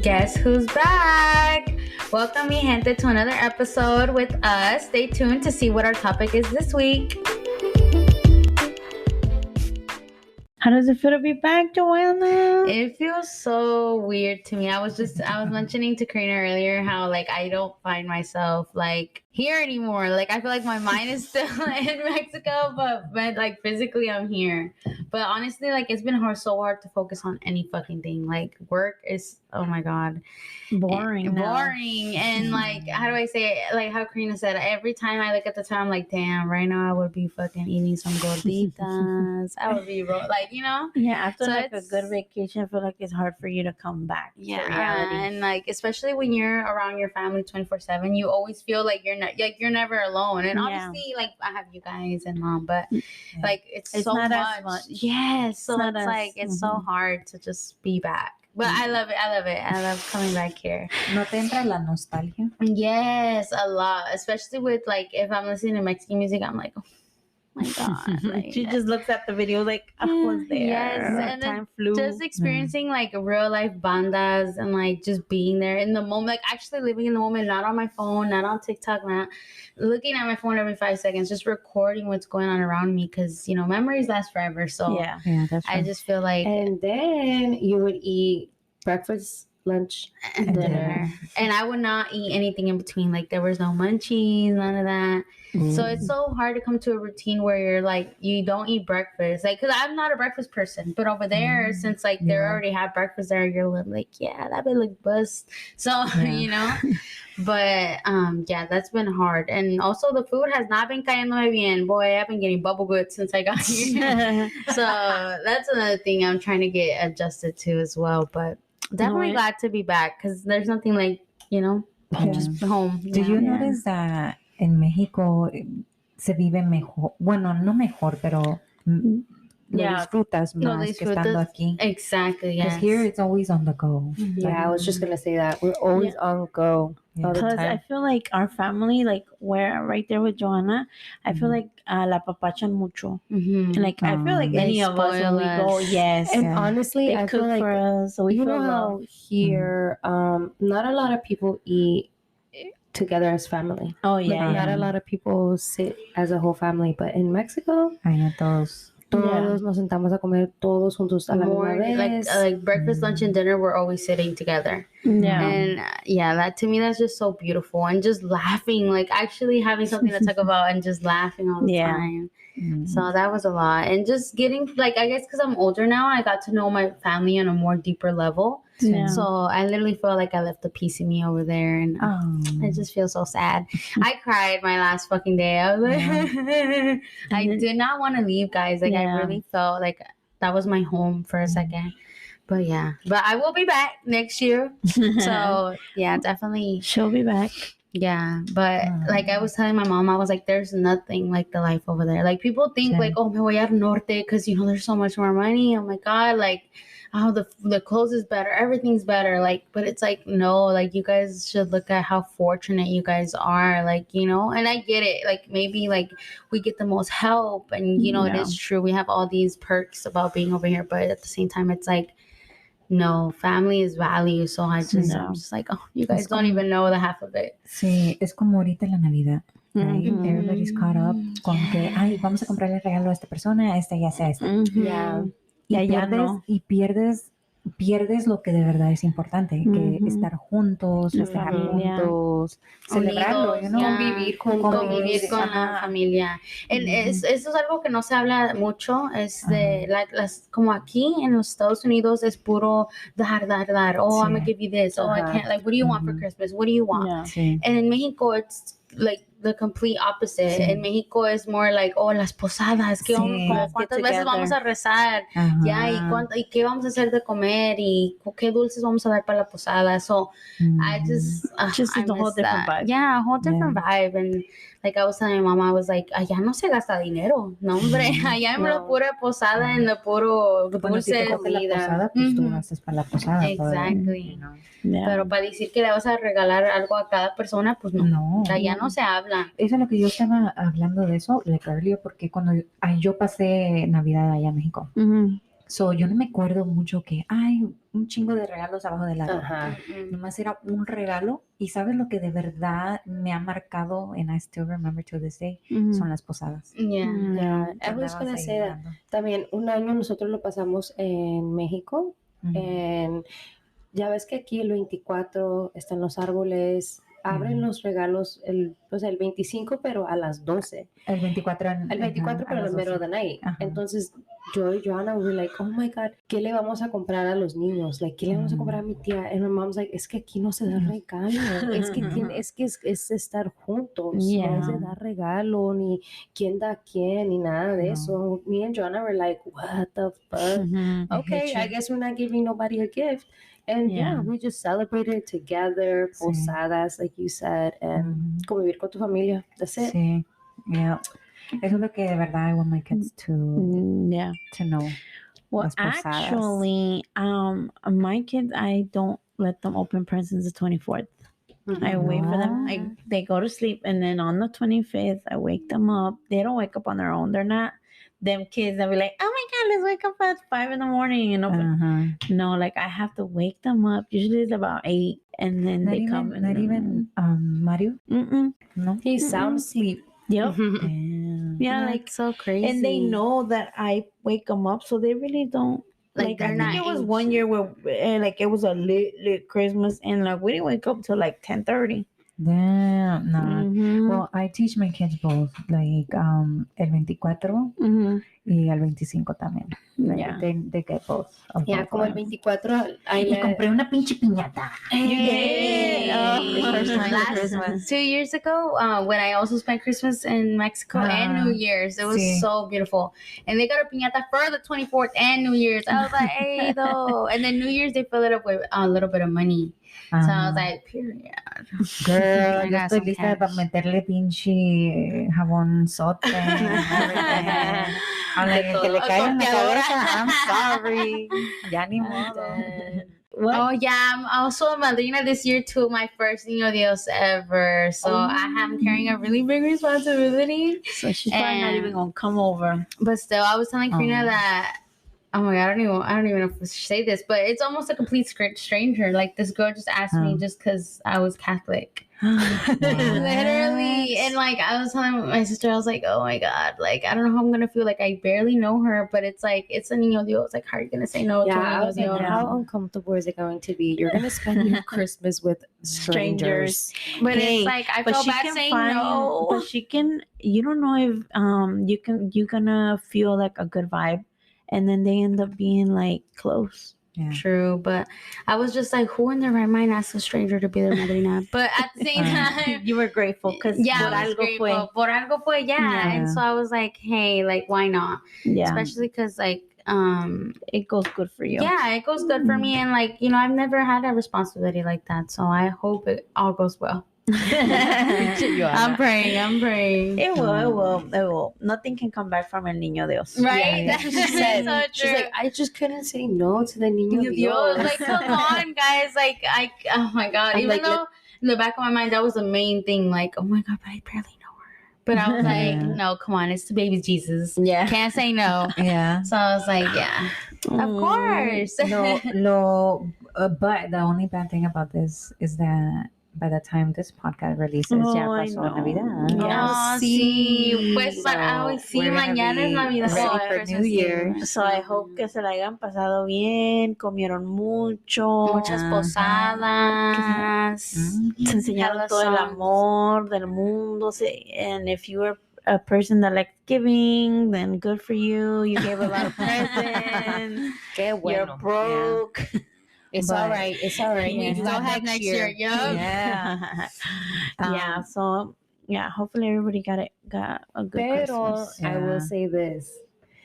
Guess who's back? Welcome, mi gente, to another episode with us. Stay tuned to see what our topic is this week. How does it feel to be back, Joanna? It feels so weird to me. I was mentioning to Karina earlier how like I don't find myself like here anymore. Like I feel like my mind is still in Mexico, but like physically I'm here. But honestly, like it's been so hard to focus on any fucking thing. Like work is, oh my god, boring. And like how do I say it? Like how Karina said, every time I look at the time, I'm like, damn, right now I would be fucking eating some gorditas. I would be like, you know. Yeah, after so like a good vacation, I feel like it's hard for you to come back to reality. And like especially when you're around your family 24/7, you always feel like you're never alone. And obviously, like I have you guys and mom, but like it's so not much. As much. Yes, so it's like it's so hard to just be back. But I love it. I love coming back here. ¿No te entra la nostalgia? Yes, a lot. Especially with like if I'm listening to Mexican music, I'm like, oh my god. Like, she just looks at the video like I was there. Yes, and time flew. Just experiencing like real life bandas and like just being there in the moment, like actually living in the moment, not on my phone, not on TikTok, not looking at my phone every 5 seconds, just recording what's going on around me because you know memories last forever. So yeah, that's I just feel like, and then you would eat breakfast, lunch, and dinner, and I would not eat anything in between. Like there was no munchies, none of that. So it's so hard to come to a routine where you're like you don't eat breakfast, like because I'm not a breakfast person, but over there since like they already have breakfast there, you're like that would look bust. So you know, but that's been hard, and also the food has not been cayéndome bien. Boy, I've been getting bubble gut since I got here. So that's another thing I'm trying to get adjusted to as well. But definitely glad to be back because there's nothing like just home. Do you notice that en México se vive mejor? Bueno, no mejor, pero lo disfrutas más que estando aquí. Exactly, yes. Because here it's always on the go. Yeah, I was just going to say that. We're always on go all the Because time. I feel like our family, like we're right there with Joanna, I feel like la papachan mucho. Like I feel like any of us when we go, and honestly, they I cook feel like for us, so we you feel know how here, not a lot of people eat together as family. Oh yeah, not a lot of people sit as a whole family, but in Mexico, todos nos sentamos a comer todos juntos a la misma vez. Like breakfast, lunch, and dinner, we're always sitting together. Yeah, and that to me, that's just so beautiful, and just laughing, like actually having something to talk about and just laughing all the time. So that was a lot, and just getting like I guess because I'm older now, I got to know my family on a more deeper level. So I literally feel like I left a piece of me over there, and I just feel so sad. I cried my last fucking day. I was like, I did not want to leave, guys. Like I really felt like that was my home for a second. But I will be back next year. So definitely she'll be back. Yeah, but like I was telling my mom, I was like, there's nothing like the life over there. Like people think like, oh, me voy al norte because there's so much more money. Oh my god, like the clothes is better, everything's better. Like, but it's like no, like you guys should look at how fortunate you guys are. Like and I get it. Like maybe like we get the most help, and it is true. We have all these perks about being over here, but at the same time, it's like. No, family is value. So I'm just like, oh, you guys don't even know the half of it. Sí, es como ahorita la Navidad. Right? Everybody's caught up con que, vamos a comprarle regalo a esta persona, ya sea esta. Y pierdes lo que de verdad es importante, que estar juntos, festejar juntos, celebrarlo, convivir con la familia. Eso es algo que no se habla mucho, es de las como aquí en los Estados Unidos es puro dar. Oh, I'm gonna give you this. Oh, I can't. Like, what do you want for Christmas? What do you want? And in Mexico, it's like the complete opposite. En México es more like, las posadas, ¿cuántas veces vamos a rezar? ¿Y qué vamos a hacer de comer? ¿Y qué dulces vamos a dar para la posada? So I just a whole different vibe. Yeah, a whole different vibe. And like I was telling my mom, I was like, allá no se gasta dinero, no hombre, allá en la pura posada, en la puro dulce de comida. La posada, pues tú haces para la posada. Exactly. Pero para decir que le vas a regalar algo a cada persona, pues no. Allá no se habla. Eso es lo que yo estaba hablando de eso, like earlier, porque cuando yo pasé Navidad allá en México. So, yo no me acuerdo mucho que hay un chingo de regalos abajo del árbol. Ajá. Nomás era un regalo. Y ¿sabes lo que de verdad me ha marcado, and I still remember to this day? Son las posadas. Yeah. Yeah, Que I was andabas gonna ahí say that. dando. También un año nosotros lo pasamos en México. En, ya ves que aquí el 24 están los árboles, abren los regalos el 25, pero a las 12. El 24. El 24, pero en el middle of the night. Ajá. Entonces, yo y Joanna were like, oh my God, ¿qué le vamos a comprar a los niños? Like, ¿qué le vamos a comprar a mi tía? And my mom's like, es que aquí no se da regalo. Es estar juntos. Yeah. No se da regalo, ni quién da quién, ni nada de eso. Me and Joanna were like, what the fuck? Okay, I guess we're not giving nobody a gift. And yeah, we just celebrated together, posadas, like you said, and convivir con tu familia. That's it. Sí, yeah. Eso es lo que de verdad I want my kids to know. Well, Las posadas. actually, my kids, I don't let them open presents the 24th. I wait for them. They go to sleep, and then on the 25th, I wake them up. They don't wake up on their own. They're not them kids that be like, oh my God, let's wake up at 5 a.m. and open. No, like I have to wake them up. Usually it's about 8, and then they come. Not even Mario? No, he's sound asleep. Yep. Yeah, like so crazy. And they know that I wake them up, so they really don't. Like I think it was one year where like it was a lit Christmas, and like we didn't wake up till like 10:30. Damn, no. Well, I teach my kids both, like el 24 y el 25 también. Like, they get both. Yeah, como el 24, y compré una pinche piñata. Christmas. 2 years ago, when I also spent Christmas in Mexico and New Year's, it was so beautiful. And they got a piñata for the 24th and New Year's. I was like, hey, though. And then New Year's, they fill it up with a little bit of money. So I was like, period. Girl, yo estoy lista para meterle pinche jabón sote. A la que le caiga en la cabeza, I'm sorry. Ya ni modo. What? Oh yeah, I'm also a madrina this year too. My first Niño Dios ever. So I am carrying a really big responsibility. So she's probably not even gonna come over. But still, I was telling Karina that. Oh my God, I don't even know if I should say this, but it's almost a complete stranger. Like this girl just asked me just because I was Catholic. Literally. And like I was telling my sister, I was like, oh my God, like I don't know how I'm gonna feel. Like I barely know her, but it's like it's a Niño Dios. Like how are you gonna say no to a Niño Dios? Like, how uncomfortable is it going to be? You're gonna spend your Christmas with strangers. But it's like I felt bad saying no. But she can. You don't know if you're gonna feel like a good vibe, and then they end up being like close. Yeah. True, but I was just like, who in their right mind asks a stranger to be their madrina? But at the same time, you were grateful because I was grateful. Por algo fue, yeah. And so I was like, hey, like why not? Yeah, especially because like it goes good for you. Yeah, it goes good for me, and like I've never had a responsibility like that, so I hope it all goes well. I'm praying. It will. Nothing can come back from El Niño Dios. Right? Yeah. She said, so she's like, I just couldn't say no to the Niño Dios. Like, come on, guys. Like, oh my God. I'm even like, though in the back of my mind, that was the main thing. Like, oh my God, but I barely know her. But I was like, no, come on. It's the baby Jesus. Yeah. Can't say no. Yeah. So I was like, yeah, of course. But the only bad thing about this is that by the time this podcast releases, ya pasó Navidad. Yeah. Sí. Pues para hoy sí, mañana es Navidad. Ready for New Year. So I hope que se la hayan pasado bien, comieron mucho. Muchas posadas. Se enseñaron todo el amor del mundo. And if you were a person that likes giving, then good for you. You gave a lot of presents. Qué bueno. You're broke. Yeah. It's all right. It's all right. We still have next year. Yeah. Yeah. So yeah, hopefully everybody got a good Christmas. I will say this.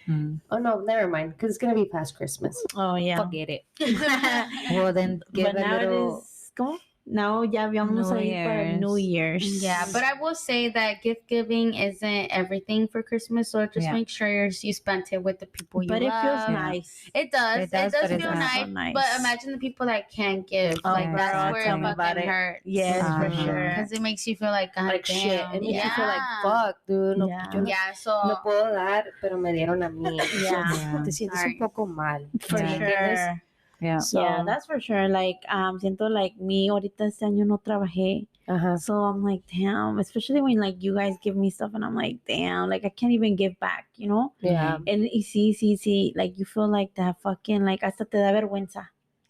Oh no, never mind. Because it's gonna be past Christmas. Oh yeah. Forget it. Well then, give a little. Now ya vamos New a ir para New Year's. Yeah, but I will say that gift giving isn't everything for Christmas, so just make sure you spent it with the people you but love. it feels nice. It does. It does but feel nice, so nice. But imagine the people that can't give. Oh, like that's girl, where tell it me about fucking it. hurts. Yes, for sure. Because it makes you feel like God like damn. shit. It makes you feel like fuck, dude. No, yo no, so no puedo dar, pero me dieron a mí. Yeah. Te sientes Sorry. un poco mal. For Yeah. sure. Yeah. So, Yeah, that's for sure. Like, siento like me ahorita este año no trabajé. So I'm like, damn, especially when like you guys give me stuff and I'm like, damn, like I can't even give back, you know? Yeah. And sí, like you feel like that fucking, like hasta te da vergüenza.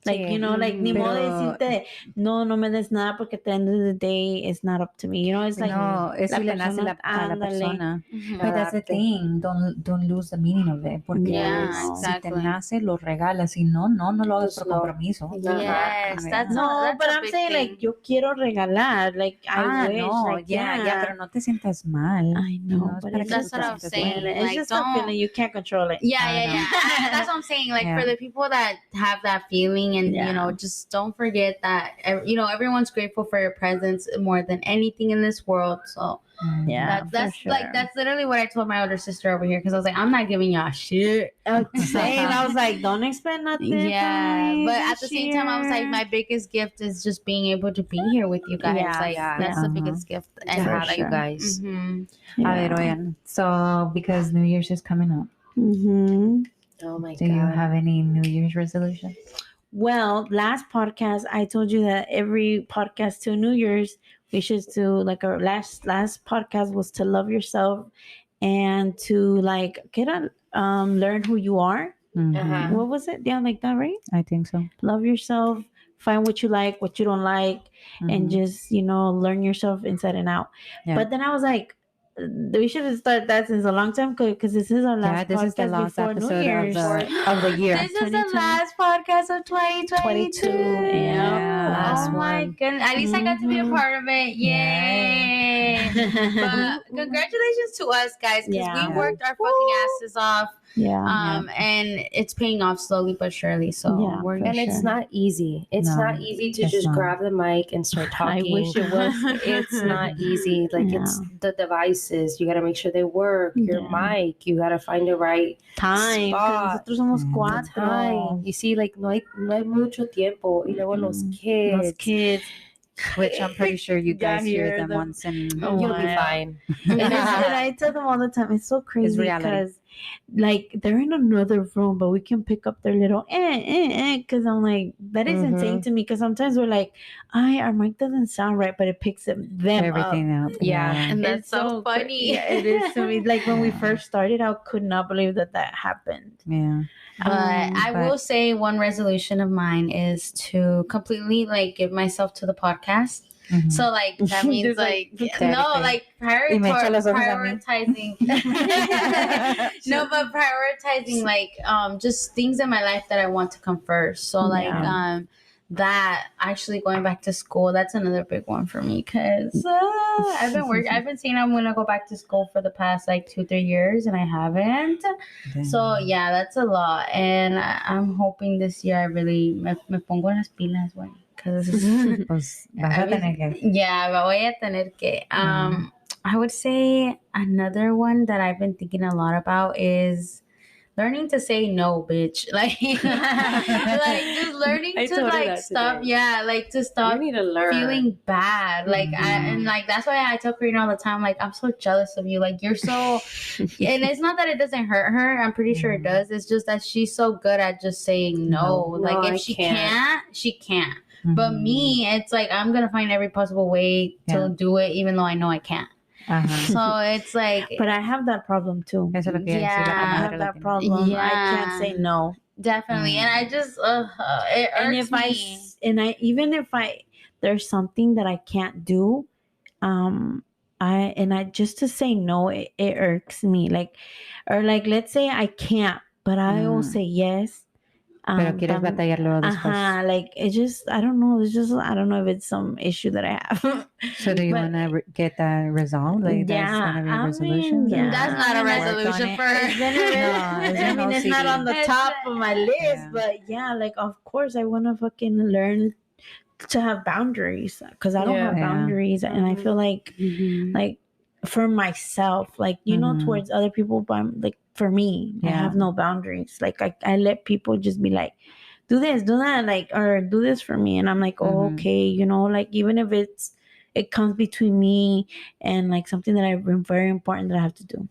Like, Sí. you know, like, ni modo de Pero- decirte, no me des nada porque at the end of the day, it's not up to me. You know, it's like, no, es la si le nace persona- a la ándale. persona. Mhm. But that's the thing. Don't lose the meaning of it. Porque Yeah, si exactly. te nace, lo regalas. Si no lo hagas Pues por no. compromiso. Yes, that's no, that's but a I'm big saying thing. like yo quiero regalar, like I wish, no, like ya, pero no te sientas mal. I know, No, es but para it's que That's tú what te I was sientas saying. bien. it's Like, just a don't- feeling you can't control it. Yeah, I know. That's what I'm saying. Like Yeah. for the people that have that feeling, and Yeah. you know, just don't forget that everyone's grateful for your presence more than anything in this world. So Mm. Yeah, that's for sure. like that's literally what I told my older sister over here because I was like, I'm not giving y'all shit. Same. I was like, don't expect nothing. Yeah, from me but at this the same time, I was like, year. my biggest gift is just being able to be here with you guys. Yeah, like yeah. that's the Uh-huh. biggest gift. To And have like, you guys. mhm. A Yeah. ver, oigan. So, because New Year's is coming up, Oh my do God. you have any New Year's resolutions? Well, last podcast I told you that every podcast to New Year's we should do like our last podcast was to love yourself and to like get a learn who you are. Mhm. Uh-huh. What was it? Yeah, like that, right? I think so. Love yourself, find what you like, what you don't like, and Mhm. just learn yourself inside and out. Yeah. But then I was like, we should have started that since a long time because this is our last this is the podcast last before New episode Year's. of the year. This is the 22. last podcast of 2022. 22, yeah. Last Oh my one. goodness. At least I got to be a Mhm. part of it. Yay. But congratulations to us, guys, because Yeah. we worked our fucking asses off. Yeah. And it's paying off slowly but surely. So Yeah, we're for And it's sure. not easy. It's No, not easy to it's just not. grab the mic and start I talking. wish it was. It's not easy. Like it's the devices. You gotta make sure they work. Your Yeah. mic. You gotta find the right Time. 'cause Spot. Nosotros somos Mm. cuatro. time. You see, like no hay mucho tiempo. Y luego los Los kids. kids. Which I'm pretty sure you Yeah, guys hear hear them them. once in. Oh, You'll be wow. fine. And I tell them all the time, it's so crazy reality. because like they're in another room, but we can pick up their little because I'm like, that is insane to me because sometimes we're like, our mic doesn't sound right, but it picks them Everything up. up. Yeah. And that's It's so cra- funny. Yeah, it is to me. Like when we Yeah. first started, I could not believe that happened. Yeah. But I but- will say one resolution of mine is to completely like give myself to the podcast. Mhm. So like that means Just, like, like dedicate. no like Y me echa los ojos a mí. prioritizing no but prioritizing like just things in my life that I want to come first. So like Yeah. that actually going back to school, that's another big one for me because I've been saying I'm gonna go back to school for the past like 2-3 years and I haven't. So yeah, that's a lot, and I'm hoping this year I really me pongo las pilas, güey. Because Pues vas a tener que. yeah, me voy a tener que. I would say another one that I've been thinking a lot about is learning to say no, bitch. Like, like just learning I to told her like that stop. today. Yeah, like to stop You need to learn. feeling bad. Like, and like that's why I tell Karina all the time. Like, I'm so jealous of you. Like, you're so. And it's not that it doesn't hurt her. I'm pretty sure it does. It's just that she's so good at just saying no. No, Like, if I she can't. can't, she can't. But me, it's like I'm gonna find every possible way to Yeah. do it, even though I know I can't. Ajá. So it's like But I have that problem too. Eso es lo que iba a decir, Yeah. la I comadre have that latina. problem. Yeah. I can't say no. definitely, and I just it irks And if me. even if there's something that I can't do, I just to say no, it irks me. Like, or like, let's say I can't, but I will say yes. Pero quieres batallar luego después. Like it just, I don't know. It's just, I don't know if it's some issue that I have. So do you But- want to get that resolved? Like that's gonna be a I resolution. mean, yeah. That's not a I mean, resolution on for it. her. It's been No, it's I an mean, it's not OCD. on the It's- top of my list, Yeah. but yeah, like of course I want to fucking learn to have boundaries because I don't have boundaries, and I feel like for myself, like towards other people, but like for me, I have no boundaries. Like I let people just be like, do this, do that, like, or do this for me, and I'm like, oh, okay, like even if it comes between me and like something that I've been very important that I have to do.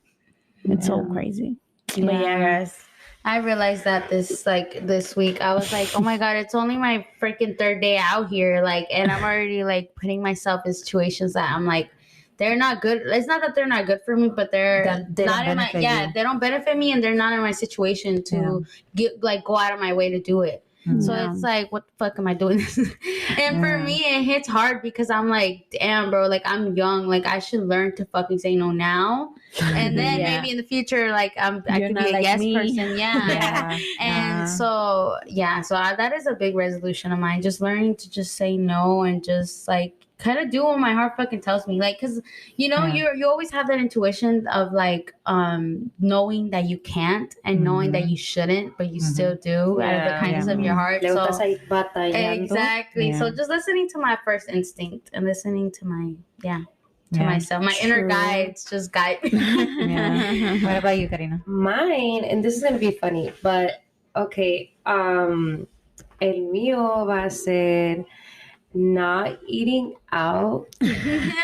It's so crazy. Yeah. But yeah, guys. I realized that this week. I was like, oh my God, it's only my freaking third day out here. Like, and I'm already like putting myself in situations that I'm like, they're not good. It's not that they're not good for me, but they're not in my, they don't benefit me, and they're not in my situation to go out of my way to do it. So it's like, what the fuck am I doing this? And for me, it hits hard because I'm like, damn, bro, like I'm young. Like I should learn to fucking say no now. And then maybe in the future, like I could be a yes person. Yeah. And so that is a big resolution of mine. Just learning to just say no and just like kind of do what my heart fucking tells me. Like, cause you always have that intuition of like, knowing that you can't and knowing that you shouldn't, but you still do out of the kindness of your heart. So exactly. So just listening to my first instinct and listening to my, myself, my inner guides just guide me. What about you, Karina? Mine, and this is going to be funny, but okay. El mío va a ser not eating out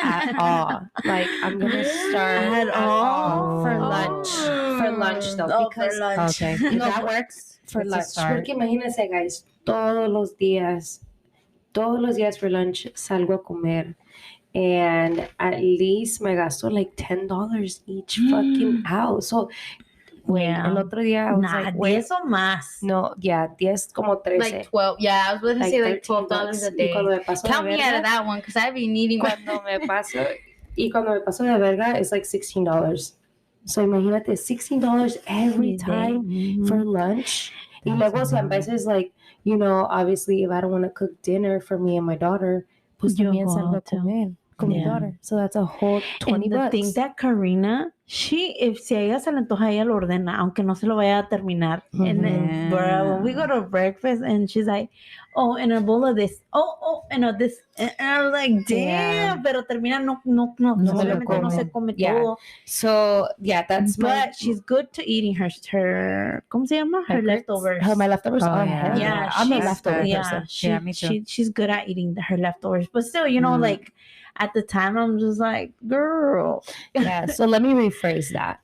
at all. Like I'm gonna start at all for lunch. For lunch though, because for lunch. Okay. No, that works for lunch. Porque imagínense, guys, todos los días for lunch salgo a comer, and at least me gasto like $10 each fucking out. So el otro día I was like, wait, 10 o más. No, 10 como 13. Like 12. Yeah, I was going to say like $12 a day. Count me out of that one because I've been eating. Cuando me paso de verga, it's like $16. So imagínate, $16 every time for lunch. Y luego si a veces like, obviously if I don't want to cook dinner for me and my daughter, pues también salgo a comer con mi daughter. So that's a whole $20. And the thing that Karina, si a ella se le antoja, ella lo ordena, aunque no se lo vaya a terminar. And then, bro, when we go to breakfast and she's like, oh, and a bowl of this. Oh, and this. And I was like, damn, pero termina no se come todo. So, that's But she's good to eating her ¿cómo se llama? Her leftovers. My leftovers. Yeah, I'm a leftover person. Me too. She's good at eating her leftovers. But still, like, at the time, I'm just like, girl. Yeah, so let me rephrase that.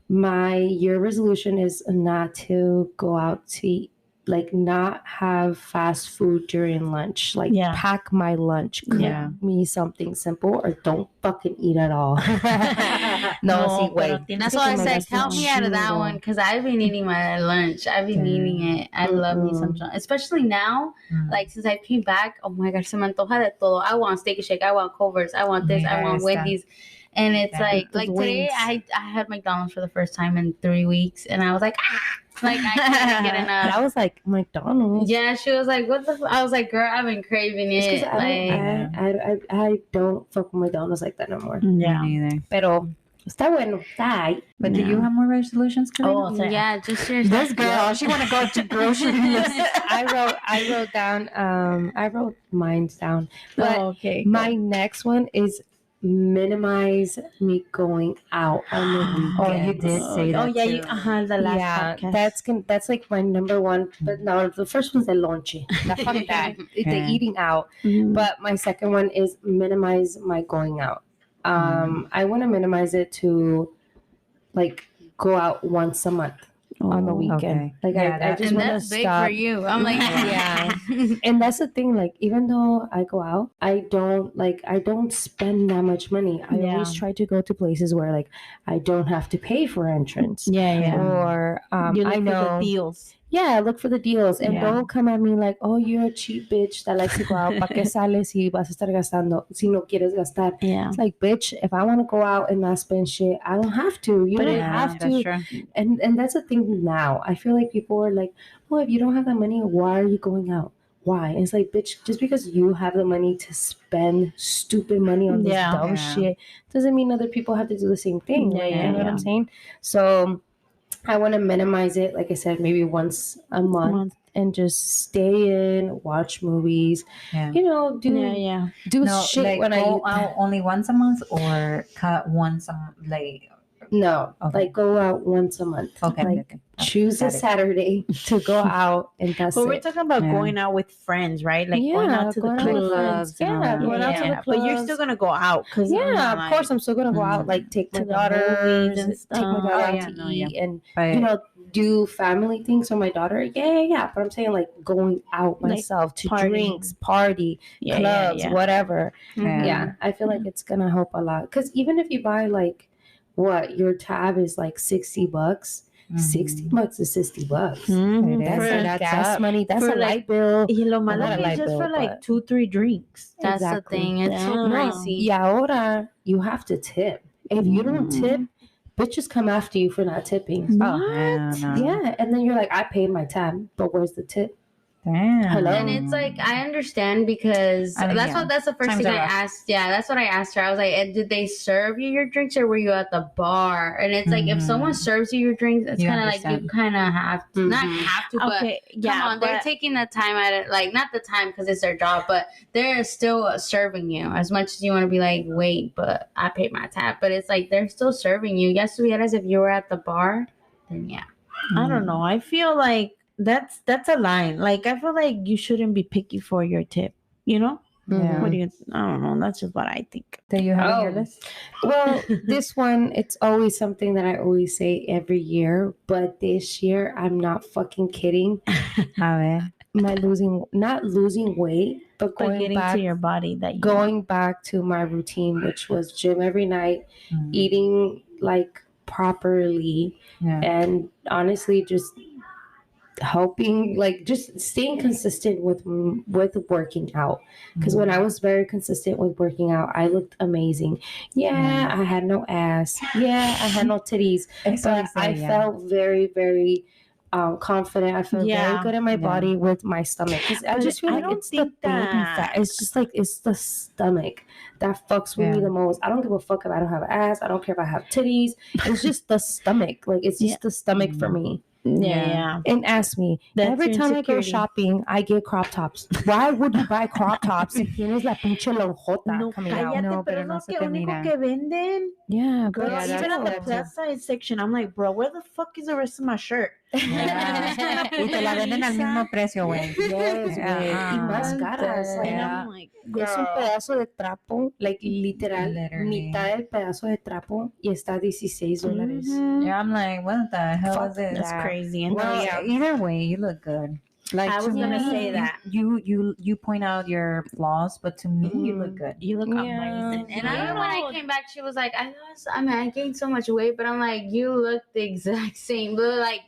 My year resolution is not to go out to eat, like not have fast food during lunch. Like pack my lunch, cook me something simple, or don't fucking eat at all. No, wait. That's why I said count me out of that one because I've been eating my lunch. I've been eating it. I love me some, especially now. Like since I came back, oh my gosh, se me antoja de todo. I want Steak and Shake. I want Culver's. I want this. I want Wendy's. And it's like today I had McDonald's for the first time in 3 weeks, and I was like, like I couldn't get enough. I was like, McDonald's. Yeah, she was like, what the? I was like, girl, I've been craving it. I don't fuck with McDonald's like that no more. Yeah, me neither. Pero está bueno. But do you have more resolutions, Karina? Oh, yeah, just yours. This girl, she want to go to grocery list. I wrote down. I wrote mine down. But my next one is minimize me going out on the weekends. Oh, you did say that. Oh, yeah, too. The last podcast. That's like my number one. But no, the first one's the lonche. Fuck that. The eating out. But my second one is minimize my going out. I want to minimize it to like go out once a month on the weekend. Okay. Like I just want to stop. Big for you. I'm like, And that's the thing. Like even though I go out, I don't spend that much money. I always try to go to places where like I don't have to pay for entrance. Or I know the deals. Yeah, look for the deals. And don't come at me like, oh, you're a cheap bitch that likes to go out. ¿Para qué sales si vas a estar gastando? Si no quieres gastar. Yeah. It's like, bitch, if I want to go out and not spend shit, I don't have to. You don't have to. That's true. And that's the thing now. I feel like people are like, oh, if you don't have that money, why are you going out? Why? And it's like, bitch, just because you have the money to spend stupid money on this dumb shit doesn't mean other people have to do the same thing. You know what I'm saying? So I want to minimize it, like I said, maybe once a month. and just stay in, watch movies, Yeah. you know, do No, shit like when I go eat. out only once a month or cut once like No, Okay. like go out once a month. okay, Like okay. choose a Got it. Saturday to go out, and that's But we're it. talking about Yeah. going out with friends, right? Like going Yeah, out to going the out with clubs. clubs and all Yeah, that. going out to the But you're clubs. still gonna go out because Yeah, of course I'm still gonna go out. Like take my To the movies daughters, and take my stuff. daughter Oh, out yeah, to no, eat, and But you know, do family things for my daughter. Yeah. But I'm saying like going out Like myself to partying. drinks, party, Yeah, clubs, yeah. whatever. Yeah. Yeah, I feel like it's gonna help a lot. Because even if you buy like what your tab is like $60, $60 is $60. Mhm. It is. That's So like that's gas up. money. That's For a like- light bill. Y lo malo Not a que light it's just bill, for like but- 2-3 drinks. That's Exactly. the thing. It's so Yeah. No, pricey. y ahora you have to tip. If you don't tip, bitches come after you for not tipping. Oh, hell no. Yeah, and then you're like, I paid my tab, but where's the tip? Damn. Hello? And it's like I understand because I mean, that's yeah. that's the first Times thing are I rough. asked. Yeah, that's what I asked her. I was like, did they serve you your drinks or were you at the bar? And it's like if someone serves you your drinks, it's You kind of like you understand. kind of have to not have to, but Okay, yeah, come on, they're but taking the time at it. Like not the time because it's their job, but they're still serving you as much as you want to be like, wait, but I paid my tab. But it's like they're still serving you. Yes, as if you were at the bar, then yeah. I don't know. I feel like that's a line. Like I feel like you shouldn't be picky for your tip. You know? Yeah. What do you? I don't know. That's just what I think. Do you have on your Oh. list? Well, this one, it's always something that I always say every year, but this year, I'm not fucking kidding. A ver. Not losing weight, but But going getting back to your body that you going back to my routine, which was gym every night, eating like properly, Yeah. and honestly just helping, like just staying consistent with working out. Because when I was very consistent with working out, I looked amazing. I had no ass. I had no titties, but I felt very, very confident. I felt very good in my body with my stomach. Because I But just feel I like don't it's the think baby that- fat. It's just like it's the stomach that fucks with me the most. I don't give a fuck if I don't have ass. I don't care if I have titties. It's just the stomach. Like it's just the stomach for me. Yeah. And ask me, That's every your time I go insecurity. shopping, I get crop tops. Why would you buy crop tops if tienes la pinche lonjota No, coming out? cállate, No, pero pero no lo se que te único mira. que venden. Yeah, Girl, but Yeah, even at the that's- plus size section, I'm like, bro, where the fuck is the rest of my shirt? Yeah. Y te la venden al mismo precio, güey. yes, Yeah. güey. Y más caras. Like, And Yeah. I'm like, es un girl. pedazo de trapo, like literal, Literally. mitad del pedazo de trapo y está $16. Yeah, I'm like, what the hell is this? That's crazy. And Well, yeah. either way, you look good. Like I to was gonna me, say that. you point out your flaws, but to me, you look good. You look Yeah. amazing. And I remember when I came back, she was like, I gained so much weight, but I'm like, you look the exact same. But like,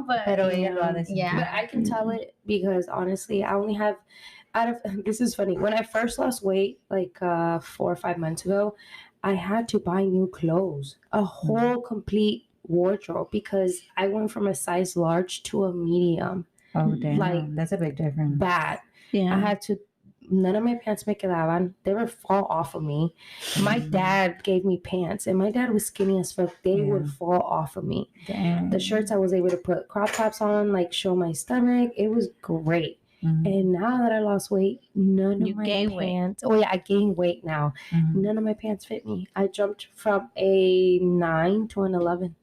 but Pero ella lo ha de yeah. But I can tell it because honestly, I only have this is funny. When I first lost weight, like 4 or 5 months ago, I had to buy new clothes, a whole complete wardrobe, because I went from a size large to a medium. Oh damn, Like, that's a big difference. Bad. Yeah. I had to. None of my pants me quedaban. They would fall off of me. My dad gave me pants, and my dad was skinny as fuck. They would fall off of me. Damn. The shirts I was able to put crop tops on, like show my stomach. It was great. Mhm. And now that I lost weight, none You of my gain weight. pants. Oh yeah, I gained weight now. Mhm. None of my pants fit me. I jumped from a 9 to an 11.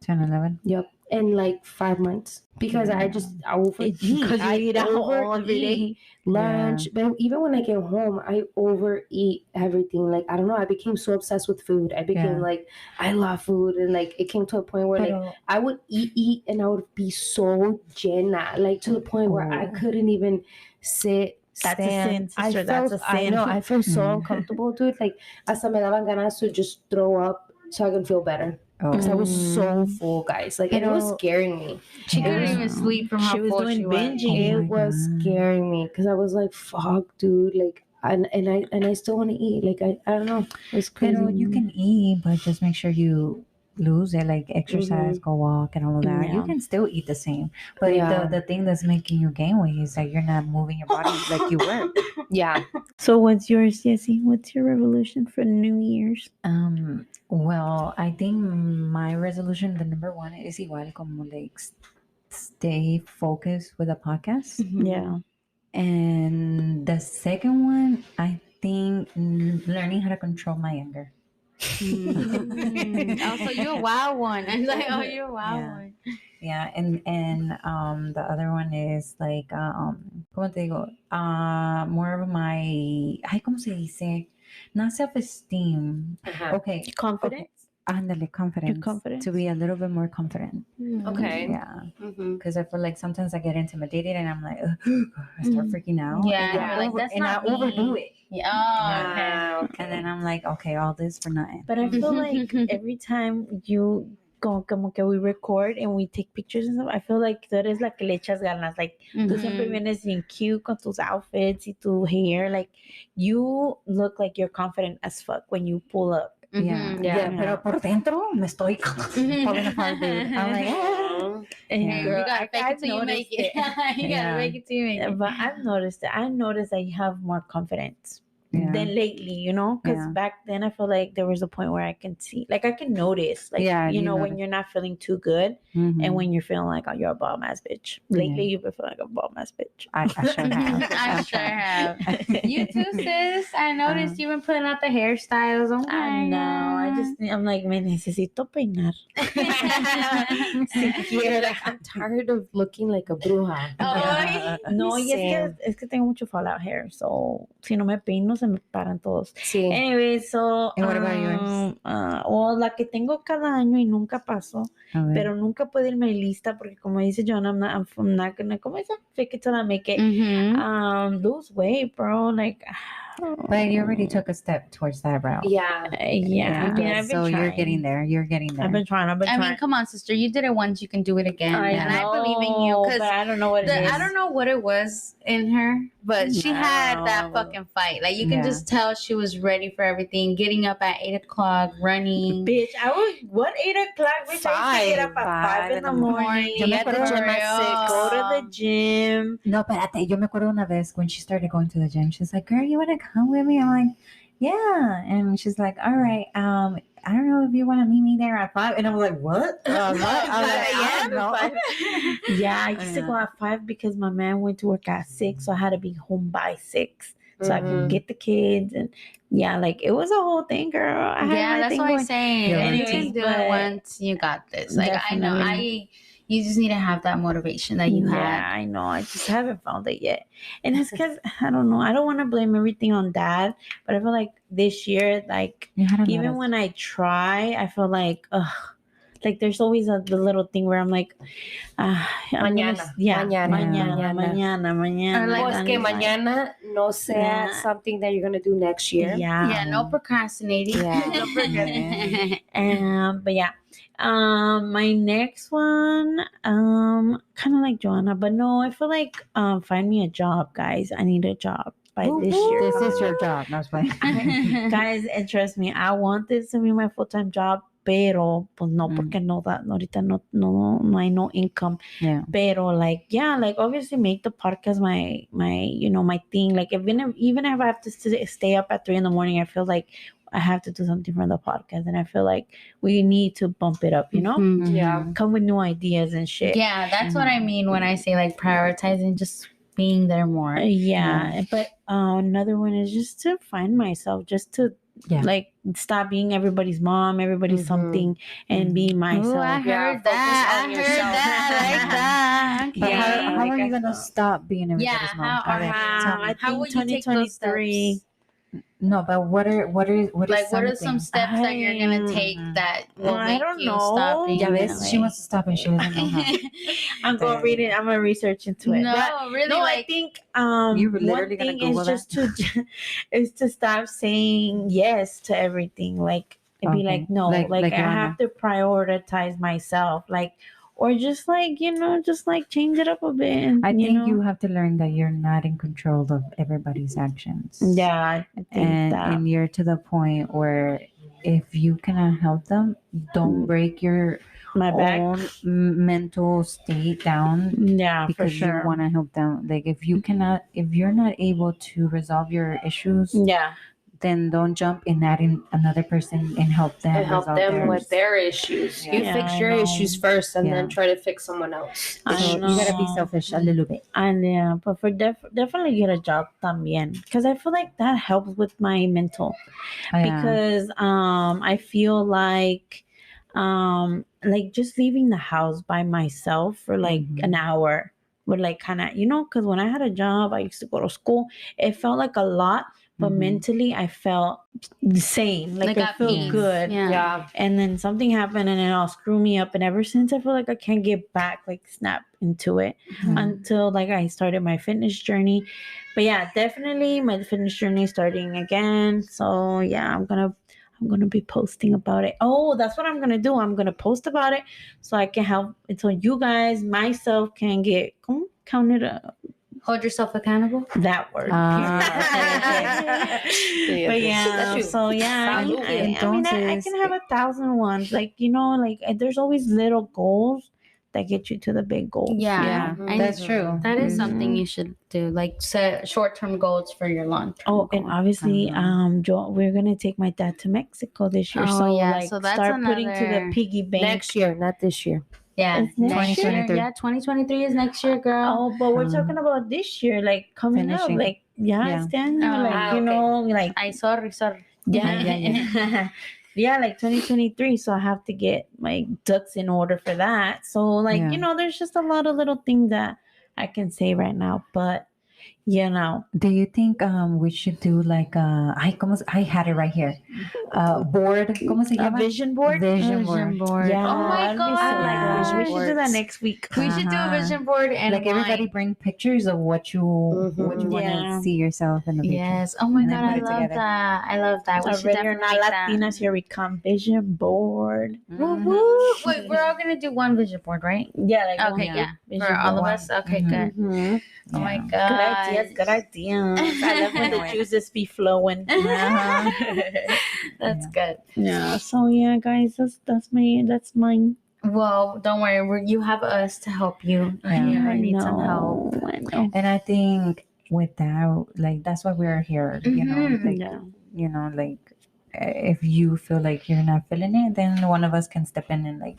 10, 11. Yep, in like 5 months because I overeat. Because you I eat out all every day. overeat lunch, but even when I get home, I overeat everything. Like I don't know, I became so obsessed with food. I became Yeah. like I love food, and like it came to a point where like Pero, I would eat, and I would be so llena, like to the point where I Oh. couldn't even sit. That's a stand. sin, sister. That's a I sin. know. I feel so Mhm. uncomfortable, dude. Like hasta me daban ganas to just throw up so I can feel better. oh. Because I was so full, guys. Like, and it was Pero- scaring me. She couldn't Yeah. even sleep from how She was full doing she was. binging. Oh It my was God. scaring me because I was like, "Fuck, dude!" Like, and I still want to eat. Like, I don't know. It's crazy. Pero you can eat, but just make sure you lose it, like exercise, go walk, and all of that. You Yeah. can still eat the same, but Yeah. the thing that's making you gain weight is that you're not moving your body like you were. Yeah. So what's yours, Jessie? What's your revolution for New Year's? Well, I think my resolution, the number one, is igual como like stay focused with a podcast. Yeah. And the second one, I think learning how to control my anger. Oh, so you're a wild one. I was like, oh, you're a wild one. Yeah, and the other one is like ¿cómo te digo? More of my ay, ¿cómo se dice? Not self-esteem. Okay. Confidence. Ándale, confidence. Your confidence. To be a little bit more confident. Okay. Yeah. Because I feel like sometimes I get intimidated and I'm like, I start freaking out. Yeah. And Like, I overdo it. Yeah. Oh, okay. And then I'm like, okay, all this for nothing. But I feel like every time you go, como que we record and we take pictures and stuff, I feel like tú eres la que le echas ganas. Like, tú siempre vienes bien cute con tus outfits y tu hair. Like, you look like you're confident as fuck when you pull up. Yeah. Pero por dentro me estoy falling apart, dude. I'm like, Hey, you gotta fake it till you make it. You gotta make it till you make it. But I've noticed that you have more confidence than lately, you know? Because back then I feel like there was a point where I can see, like I can notice, like, you know, when you're not feeling too good and when you're feeling like, oh, you're a bomb ass bitch. Lately you've been feeling like a bomb ass bitch. I sure have. I sure have. You too, sis. I noticed you've been putting out the hairstyles. Oh I know. I'm like, me necesito peinar. I'm tired of looking like a bruja. No, y es que tengo mucho fallout hair, so si no me peino se me paran todos. Sí. Anyway, so And what about yours? Well, la que tengo cada año y nunca paso, pero nunca puedo irme lista porque como dice John, I'm not gonna, ¿cómo dice? Fake it till I make it. Lose weight, bro. Like, but you already took a step towards that route. Yeah. I mean, I've been so trying. you're getting there. I've been trying. I mean, come on, sister. You did it once. You can do it again. I believe in you. But I don't know what it is. I don't know what it was in her, but she had that fucking fight. Like, you can just tell she was ready for everything. Getting up at 8 o'clock, running. Bitch, I was, what, 8 o'clock? Bitch, I used to get up at 5 in the morning. Yo me acuerdo go to the gym. No, espérate. Yo me acuerdo una vez when she started going to the gym. She's like, girl, you want to come with me? I'm like, yeah. And she's like, all right. I don't know if you want to meet me there at 5. And I'm like, what? I was like, I used to go at 5 because my man went to work at 6. So I had to be home by 6. So I could get the kids. And like, it was a whole thing, girl. That's what I'm saying. Yeah. And you can do it once. You got this. Like, Definitely. I know. You just need to have that motivation that you had. Yeah, I know. I just haven't found it yet. And it's because, I don't know. I don't want to blame everything on dad. But I feel like this year, like, even when I try, I feel like, like there's always the little thing where I'm like, mañana. Or like, es que mañana no sea something that you're going to do next year. Yeah, no procrastinating. No procrastinating. But my next one, kind of like Joanna, but no, I feel like find me a job, guys. I need a job by this year. This is your job. No, guys, and trust me, I want this to be my full-time job. Pero, pues no, porque no, ahorita no hay no income. Yeah. Pero, like, obviously make the podcast my my thing. Like, even if I have to stay up at 3 a.m, I feel like I have to do something for the podcast. And I feel like we need to bump it up, you know? Yeah. Come with new ideas and shit. Yeah, that's what I mean when I say, like, prioritizing, just being there more. But another one is just to find myself, just to like stop being everybody's mom, everybody's something, and be myself. Ooh, I heard that. I like that. But how are you gonna stop being everybody's mom? I think 2023. No, but what are some steps that you're gonna take that will make you stop being she wants to stop and she doesn't know how. I'm gonna research into it. No, really. No, I think you literally one thing gonna Google is just is to stop saying yes to everything. Like and be like, no, like I have to prioritize myself. Like, or just like, just like change it up a bit. And, I think you have to learn that you're not in control of everybody's actions. Yeah. I think and you're to the point where if you cannot help them, don't break your own mental state down. Yeah, because for sure. you want to help them. Like if you're not able to resolve your issues, then don't jump in adding another person and help them And help resolve them theirs. with their issues. Yeah. You Yeah, fix I your know. issues first, and then Yeah. try to fix someone else. I So you gotta be know. selfish a little bit. And yeah, but for definitely get a job también, because I feel like that helps with my mental. Oh, yeah. Because I feel like just leaving the house by myself for like Mhm. an hour would like kind of, because when I had a job, I used to go to school. It felt like a lot, but Mhm. mentally I felt the same. Like I at felt peace. good. Yeah. And then something happened and it'll screw me up. And ever since I feel like I can't get back, like snap into it until like I started my fitness journey. But yeah, definitely my fitness journey starting again. So yeah, I'm gonna be posting about it. Oh, that's what I'm gonna do. I'm gonna post about it so I can help, so you guys, myself can get counted up. Hold yourself accountable. That word. okay. But yeah, That's you. so yeah, I Salud. mean, I Entonces, can have 1,000 ones. Like, like there's always little goals that get you to the big goal. Yeah. Yeah, And that's true. that is Mhm. something you should do. Like set short-term goals for your long-term Oh, and goal. obviously, Uh-huh. we're gonna take my dad to Mexico this year. Oh, So yeah, like so that's start putting to the another- piggy bank. Next year, not this year. Yeah. It's next Next year. 2023. Yeah, 2023 is next year, girl. Oh, but we're Um, talking about this year, like coming finishing. up, like Yeah. este año, Oh, like okay. like Ay, sorry. yeah, yeah, like 2023. So I have to get my ducks in order for that. So like Yeah. there's just a lot of little things that I can say right now, but Do you think we should do like I had it right here. Board, ¿cómo se a llama? vision board. Vision Vision board. board. Yeah, Oh my that'd be so god. cool. We should do that Boards. next week. We should do a Uh-huh. vision board and Like everybody wine. bring pictures of what you want Yeah. to see yourself in the future. Yes. Oh my And then god, I put it love together. that. I love that. We should Already are definitely not make that. Latinas. Here we come. Vision board. Mhm. Wait, we're all gonna do one vision board, right? Yeah, like Okay, one, yeah. vision For all of board. us. Okay, Mhm. good. Mhm. Oh my Yeah. god. Good ideas. Good ideas. I love when the Right. juices be flowing. Uh-huh. That's good. Yeah. So yeah, guys, that's mine. Well, don't worry. You have us to help you if Yeah. you ever I need some help. know. I know. And I think without like that's why we're here. You know, Mhm. like Yeah. like if you feel like you're not feeling it, then one of us can step in and like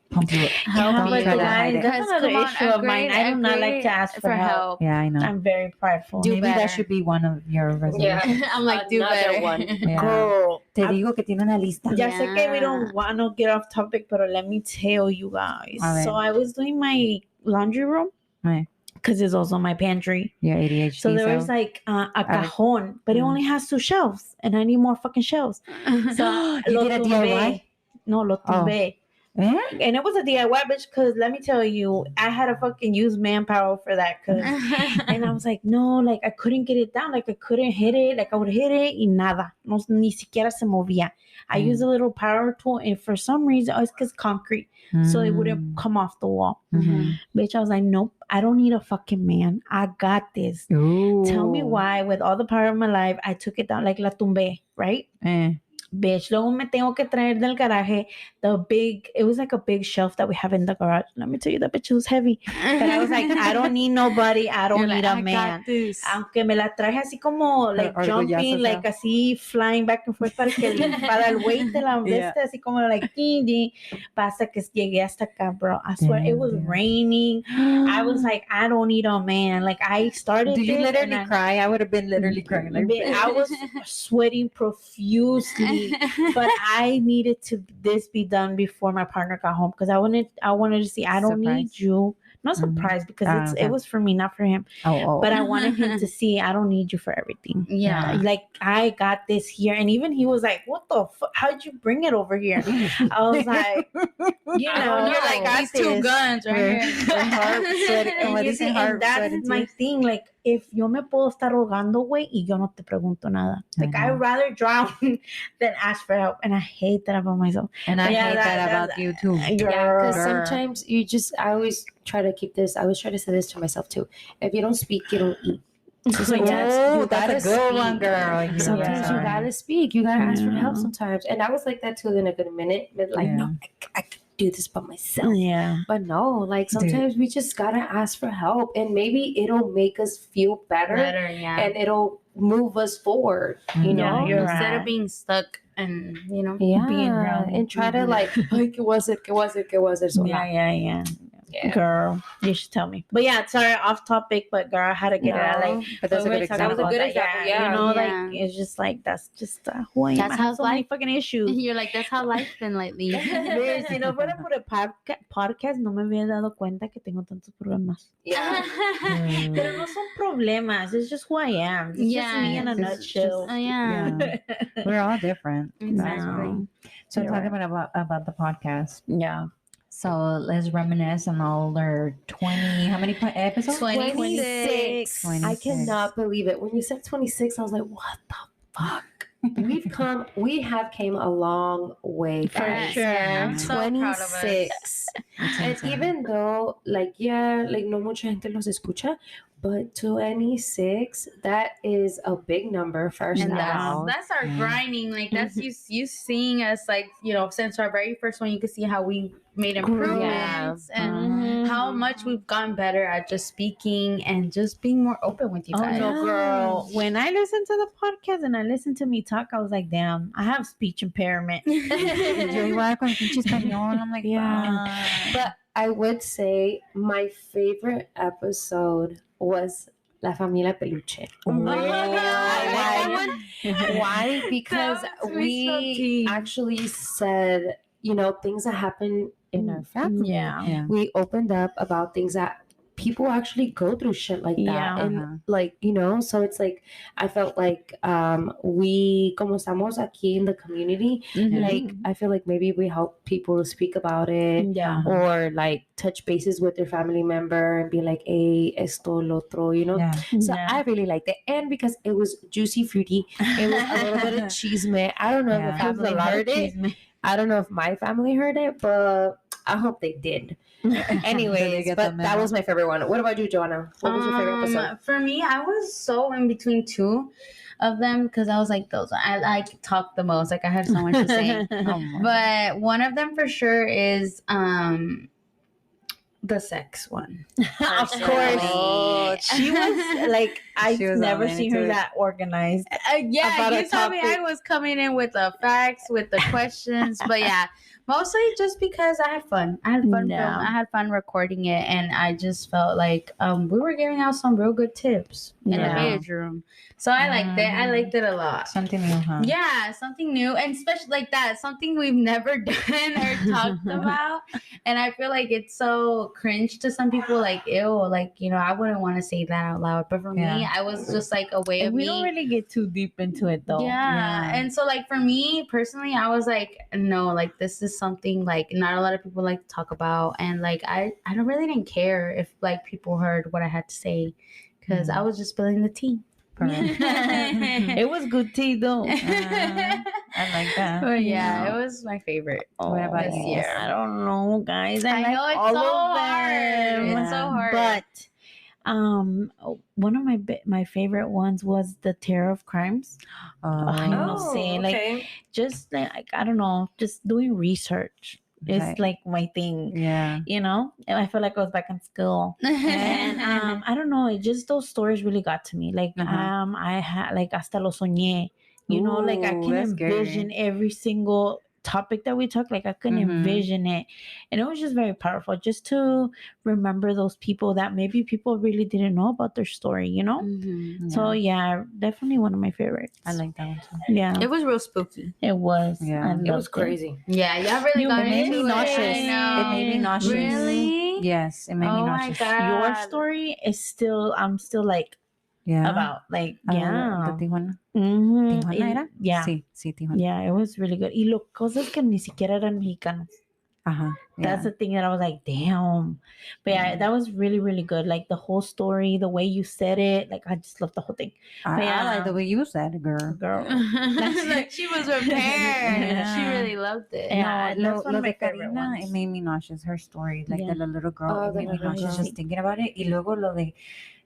pump you up. Help Yeah, Don't but try to guys, hide it. that's Because, another come on, issue of mine. I do not like to ask for help. Yeah, I know. I'm very prideful. Do Maybe better. that should be one of your resolutions. I'm like, do Another better. one. Yeah. Girl, Te digo que tiene una lista. ya sé que we Yeah. don't want to get off topic, but let me tell you guys. A ver. So I was doing my laundry room Right. because it's also my pantry. Your ADHD. So there was self. like a cajon, but it Mm. only has 2 shelves, and I need more fucking shelves. So You lo did a tumbé. DIY? No, lo tumbé. Eh? And it was a DIY, bitch, because let me tell you, I had to fucking use manpower for that. Cause, and I was like, no, like I couldn't get it down. Like I couldn't hit it. Like I would hit it y nada. No, ni siquiera se movía. I Mm. used a little power tool, and for some reason, it's because concrete. So it wouldn't come off the wall. Mhm. Bitch, I was like, nope, I don't need a fucking man. I got this. Tell me Ooh. why, with all the power of my life, I took it down like la tumbé, right? Eh. Bitch, luego me tengo que traer del garaje it was like a big shelf that we have in the garage. Let me tell you, that bitch was heavy. But I was like, I don't need nobody. I don't need a man. Aunque me la traje así como, like Orgullosa, jumping, like así flying back and forth para el weight de la Yeah. así como like, pasa que llegué hasta acá, bro. I swear, it Damn, was dude. raining. I was like, I don't need a man. Like, I started Did you this literally and cry? I would have been literally crying. Like, I was sweating profusely, but I needed this be done before my partner got home because I wanted to see. I don't need Surprise. you. Not Mhm. surprised because Okay. it was for me, not for him. oh. But I wanted him to see I don't need you for everything. Yeah. Like I got this here, and even he was like, "What the fuck? How'd you bring it over here?" I was like, "You know, You're like, I got 2 guns right here. And you see, and that's my thing. Like, if yo me puedo estar ahogando, güey, y yo no te pregunto nada. Like, I know. I'd rather drown than ask for help. And I hate that about myself. And I Yeah, hate that that- about you too. Yeah, because Girl. sometimes I always try to keep this. I always try to say this to myself too. If you don't speak, you don't eat. So sometimes Oh, you that's gotta a good one, speak. girl. Sometimes you Yeah. gotta speak. You gotta ask for help Yeah. sometimes. And I was like that too in a good minute. But like, Yeah. no, do this by myself. Yeah. But no, like sometimes we just gotta ask for help, and maybe it'll make us feel better, yeah. and it'll move us forward. You know, you're Instead right. of being stuck and being yeah, grounded. and try to like, ¿qué was it? So Yeah. Yeah. Girl, you should tell me. But yeah, sorry, off topic. But girl, I had to get it out. Like, But that's a we good were talking example. about That was a good that, example, yeah. you know, Yeah. like it's just like that's just who I am. That's I how have so many life- fucking issues. you're like, that's how life's been lately. Bitch, si no fuera por el podcast, no me había dado cuenta que tengo tantos problemas. Yeah. Pero no son problemas. It's just who I am. It's just me in a it's nutshell. just- yeah. We're all different. Exactly. So You're talking right. about the podcast. Yeah. So let's reminisce on all our 20. How many episodes? 26. I 26. cannot believe it. When you said 26, I was like, what the fuck? We have came a long way, For guys. sure. I'm so proud of us. 26. And even though, like, yeah, like no mucha gente los escucha, but 26, that is a big number first And now. that's our grinding. Like that's you seeing us, like, you know, since our very first one, you could see how we made improvements and how much we've gotten better at just speaking and just being more open with you Oh guys. no, girl. When I listened to the podcast and I listened to me talk, I was like, damn, I have speech impairment. Yo igual con pinche español. I'm like, Yeah. But I would say my favorite episode was La Familia Peluche. Oh my Why? Why? Because That was we so deep. actually said, you know, things that happen in our family. Yeah. yeah. We opened up about things that people actually go through shit like that. Yeah. And like, you know, so it's like I felt like we como estamos aquí in the community, like I feel like maybe we help people to speak about it. Yeah. Or like touch bases with their family member and be like, hey, esto, lo otro, you know? Yeah. So Yeah. I really liked it. And because it was juicy, fruity, it was a little bit of cheese man. I don't know Yeah. if the family heard it. I don't know if my family heard it, but I hope they did. Did they Anyways, get but the that memo? was my favorite one. What about you, Joanna? What was your favorite episode? For me, I was so in between two of them because I was like, those I like talk the most. Like I had so much to say. Oh my. But one of them for sure is the sex one. Of course. Oh, She was like, I've She was never all seen into her it. that organized. Yeah, About you a told me I topic. was coming in with the facts, with the questions, but yeah, mostly just because I had fun. I had fun. Yeah. I had fun recording it, and I just felt like we were giving out some real good tips in the Yeah. bedroom. So I liked it. I liked it a lot. Something new, huh? Yeah, something new, and especially like that, something we've never done or talked about. And I feel like it's so cringe to some people, like, ew, like, you know, I wouldn't want to say that out loud. But for me, Yeah. I was just like a way of And we me. don't really get too deep into it though. Yeah. And so like for me personally, I was like, no, like this is something like not a lot of people like to talk about. And like I don't really didn't care if like people heard what I had to say because I was just spilling the tea. It was good tea though. I like that. But yeah, Yeah. it was my favorite. What about this you? year? I don't know, guys. I like know it's all so of hard. them. It's so hard. But one of my favorite ones was the Terror of Crimes. I know, Oh, say, like, just like I don't know, just doing research is Right. like my thing. yeah. You know, and I feel like I was back in school. And I don't know, it just those stories really got to me. Like I had like hasta lo soñé. You know, like I Ooh, can that's scary. envision every single topic that we took. Like I couldn't Mhm. envision it, and it was just very powerful. Just to remember those people that maybe people really didn't know about their story. You know. Mhm. So yeah, definitely one of my favorites. I like that one too. Yeah, It was real spooky. it was. Yeah. I It It was loved crazy. Yeah, y'all really You got made into me it. nauseous. I know. It made me nauseous. Really? Yes, it made me Oh my nauseous. God. Your story is still. I'm still like Yeah. about like The yeah. Tijuana. Mhm. Tijuana era? Yeah. Sí, sí, Tijuana. Yeah, it was really good. Y lo cosas que ni siquiera eran mexicanos. Ajá. That's the thing that I was like, damn. But yeah, that was really, really good. Like the whole story, the way you said it, like I just loved the whole thing. I yeah. like the way you said it, girl. Girl. Like she was prepared. Yeah. She really loved it. Yeah, No, that's one lo of my de favorite Karina, ones. it made me nauseous. Her story, like Yeah. the little girl, Oh, it the made me little nauseous girl. just thinking about it. Y luego lo de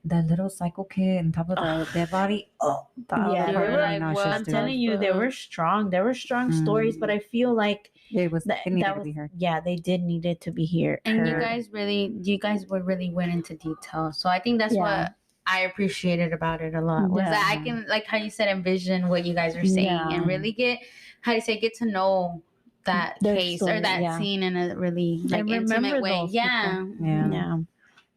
the little cycle kit on top of the dead body. Oh, that Yeah, was they were really like, nauseous, what I'm dude. telling you, they were strong. They were strong stories, but I feel like It needed that to was, be heard. yeah, they did need it to be here. And you heard. guys were really went into detail. So I think that's Yeah. what I appreciated about it a lot. Was that I Yeah. can, like how you said, envision what you guys are saying Yeah. and really get, how do you say, get to know that Their case story, or that yeah. scene in a really like And remember intimate way. those Yeah. Yeah. Yeah.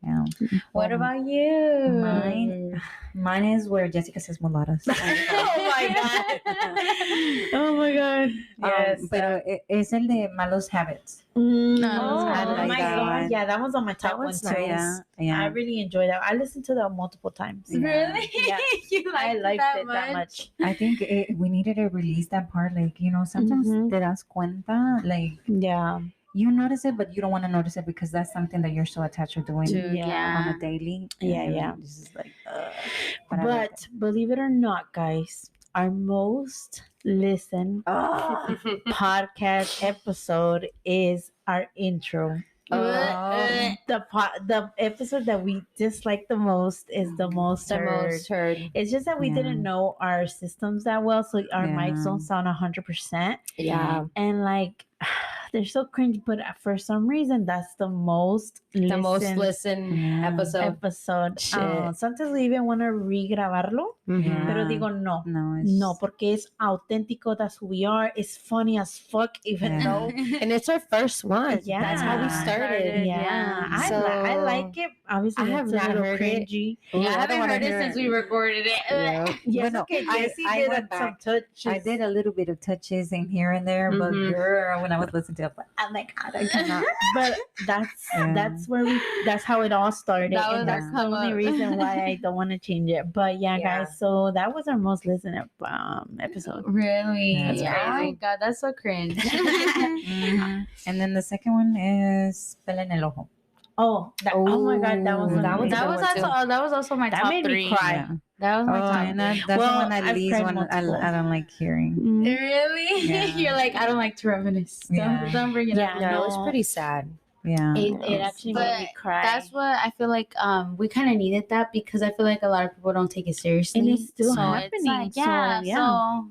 Yeah. What about you? Mine is where Jessica says mulatas. Oh my God. Oh my God. Yes. Pero es el de Malos Habits. Oh, I like my that God. one. Yeah, that was on my top That one one's too. nice. Yeah. I really enjoyed that. I listened to that multiple times. Yeah. Really? Yeah. You I liked that it that much. I think we needed to release that part. Like, sometimes Mhm. te das cuenta, like, Yeah. you notice it, but you don't want to notice it because that's something that you're so attached to doing Yeah. on a daily. And Yeah, you're yeah. like, this is like, but I like But believe it or not, guys, our most listened podcast episode is our intro. The episode that we dislike the most is the most The heard. most heard. It's just that we Yeah. didn't know our systems that well, so our mics Yeah. don't sound 100%. Yeah. And like, they're so cringe, but for some reason, that's the most The most listened listened Yeah. episode. episode. Shit. Sometimes we even want to regrabarlo, Yeah. pero digo no. No, No, porque es auténtico. That's who we are. It's funny as fuck, even Yeah. though. And it's our first one. Yeah. That's how we started. Yeah, I So, like it. Obviously, I have it's a not little heard it. cringy. Yeah, I don't haven't wanna heard it hear since we recorded it. Yeah. Yes, Bueno, okay. I Jessie went did some back. touches. I did a little bit of touches in here and there, but Mhm. girl, when I was listening to it, I'm like, I cannot. But that's Yeah. that's how it all started, That was and that's our the come only up. reason why I don't want to change it. But yeah, Yeah. guys, so that was our most listened episode. Really? That's Oh my crazy. god, that's so cringe. Mhm. And then the second one is Pela en el Ojo. Oh my god, that was Ooh, that amazing. was that was also my That top made me 3. cry. Yeah. That was my top. And that's Well, the one at I've least cried one multiple. I don't like hearing. Mm. Really? Yeah. You're like, I don't like to reminisce. Yeah. Don't bring it Yeah. up. No, it was No. pretty sad. Yeah. It actually made me But cry. That's what I feel like. We kind of needed that because I feel like a lot of people don't take it seriously. And it's still so happening, It's like, so, yeah, yeah. so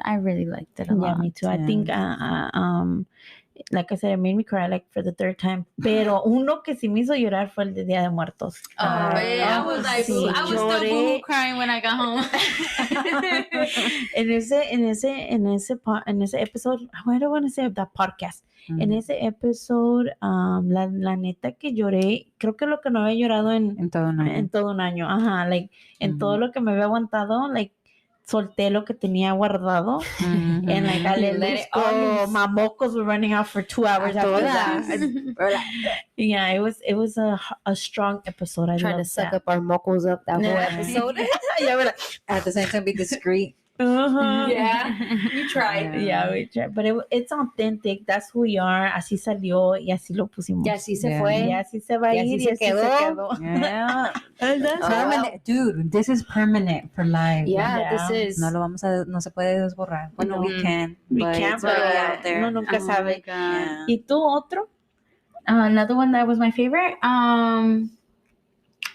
I really liked it a Yeah, lot. me too. I Yeah. think like I said, it made me cry like for the 3rd time. Pero uno que sí me hizo llorar fue el de Día de Muertos. Oh, man, I was like, sí, I was still lloré. boo-hoo crying when I got home. en ese episode, I don't want to say that podcast. En ese episode, la neta que lloré, creo que lo que no había llorado En todo un año. en todo un año, ajá, like, en todo lo que me había aguantado, like, solté lo que tenía guardado, Mhm. and like I let Let it it all go. loose. My mocos were running out for 2 hours after that. Yeah, it was a strong episode. I Trying to loved suck that. up our muckles up that whole Yeah. episode. Yeah, we're like, at the same time, be discreet. Uh-huh. Yeah. You tried. Yeah, we tried, but it's authentic. That's who we are. Así salió y así lo pusimos. Y así se Yeah. fue. Y así se va a Y ir así y se así se quedó. quedó. Yeah. ¿Verdad? Permanent. Dude, this is permanent for life. Yeah, Yeah. this is. No se puede desborrar. Bueno, we No. can. We but can, it's but already out there. uno nunca Oh my sabe. God. Yeah. ¿Y tú otro? Another one that was my favorite.